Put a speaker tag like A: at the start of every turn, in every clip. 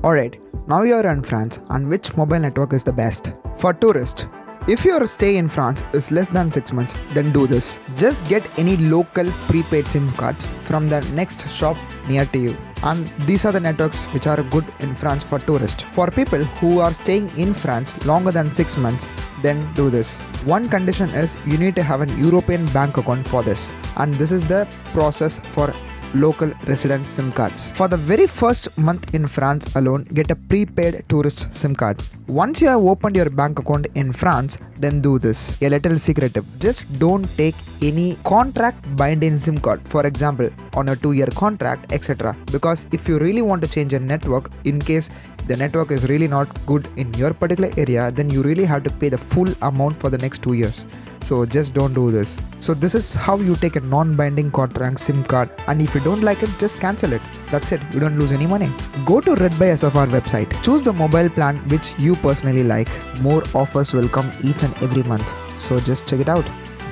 A: Alright, now you are in France, and which mobile network is the best? For tourists, if your stay in France is less than 6 months, then do this. Just get any local prepaid SIM cards from the next shop near to you. And these are the networks which are good in France for tourists. For people who are staying in France longer than 6 months, then do this. One condition is you need to have an European bank account for this. And this is the process for local resident SIM cards. For the very first month in France alone, get a prepaid tourist SIM card. Once you have opened your bank account in France, then do this. A little secret tip. Just don't take any contract binding SIM card, for example on a 2-year contract, etc. Because if you really want to change your network, in case the network is really not good in your particular area, then you really have to pay the full amount for the next 2 years. So just don't do this. So this is how you take a non-binding contract SIM card, and if you don't like it, just cancel it. That's it. You don't lose any money. Go to Red by SFR website. Choose the mobile plan which you personally like. More offers will come each and every month. So just check it out.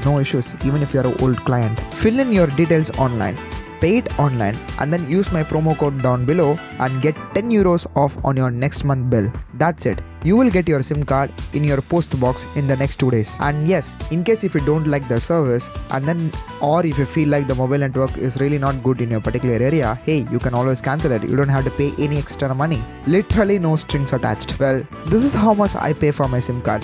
A: No issues, even if you're an old client. Fill in your details online. Pay it online and then use my promo code down below and get 10 euros off on your next month bill. That's it. You will get your SIM card in your post box in the next 2 days. And yes, in case if you don't like the service or if you feel like the mobile network is really not good in your particular area, hey, you can always cancel it. You don't have to pay any extra money. Literally no strings attached. Well, this is how much I pay for my SIM card.